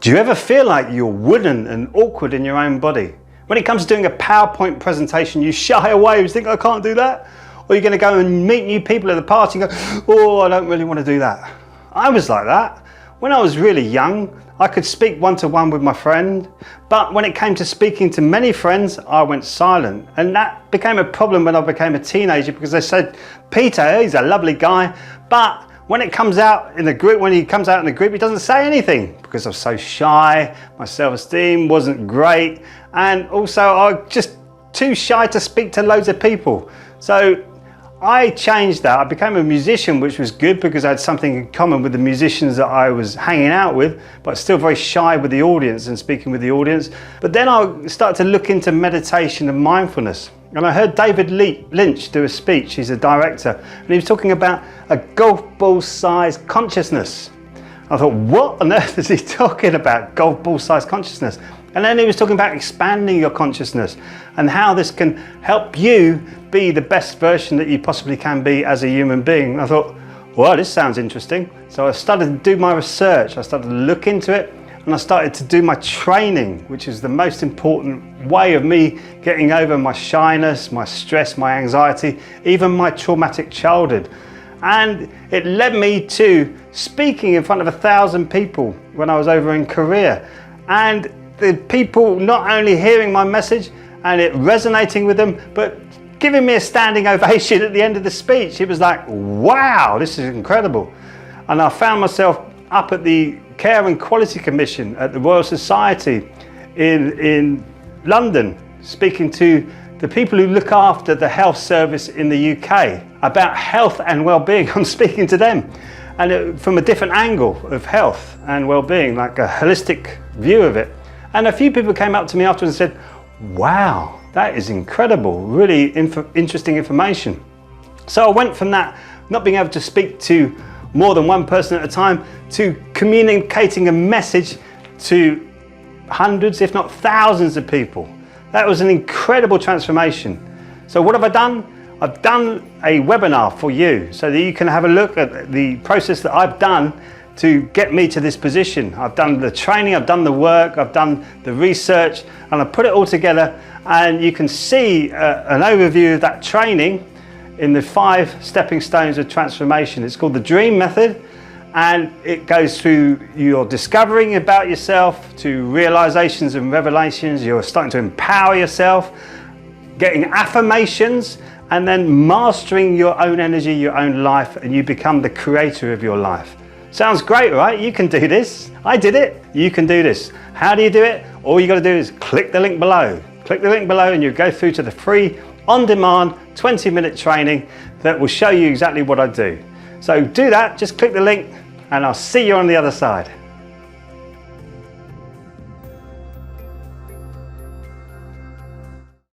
Do you ever feel like you're wooden and awkward in your own body? When it comes to doing a PowerPoint presentation, you shy away, you think, I can't do that? Or you're going to go and meet new people at the party and go, oh, I don't really want to do that. I was like that. When I was really young, I could speak one-to-one with my friend, but when it came to speaking to many friends, I went silent. And that became a problem when I became a teenager, because they said, Peter, he's a lovely guy, but when it comes out in the group, he doesn't say anything because I was so shy, my self-esteem wasn't great, and also I was just too shy to speak to loads of people. So I changed that. I became a musician, which was good because I had something in common with the musicians that I was hanging out with, but still very shy with the audience and speaking with the audience. But then I started to look into meditation and mindfulness. And I heard David Lynch do a speech. He's a director, and he was talking about a golf ball sized consciousness. I thought, what on earth is he talking about, golf ball sized consciousness? And then he was talking about expanding your consciousness and how this can help you be the best version that you possibly can be as a human being. I thought, well, this sounds interesting. So I started to do my research. I started to look into it, and I started to do my training, which is the most important way of me getting over my shyness, my stress, my anxiety, even my traumatic childhood. And it led me to speaking in front of 1,000 people when I was over in Korea. And the people not only hearing my message and it resonating with them, but giving me a standing ovation at the end of the speech. It was like, wow, this is incredible. And I found myself up at the Care and Quality Commission at the Royal Society in London, speaking to the people who look after the health service in the UK about health and well-being. I'm speaking to them, and from a different angle of health and well-being, like a holistic view of it. And a few people came up to me afterwards and said, wow, that is incredible, really interesting information. So I went from that, not being able to speak to more than one person at a time, to communicating a message to hundreds, if not thousands of people. That was an incredible transformation. So what have I done? I've done a webinar for you so that you can have a look at the process that I've done to get me to this position. I've done the training, I've done the work, I've done the research, and I put it all together, and you can see an overview of that training in the 5 stepping stones of transformation. It's called the Dream Method, and it goes through your discovering about yourself to realizations and revelations. You're starting to empower yourself, getting affirmations, and then mastering your own energy, your own life, and you become the creator of your life. Sounds great, right? You can do this. I did it. You can do this. How do you do it? All you got to do is click the link below. Click the link below and you go through to the free on-demand 20-minute training that will show you exactly what I do. So do that, just click the link, and I'll see you on the other side.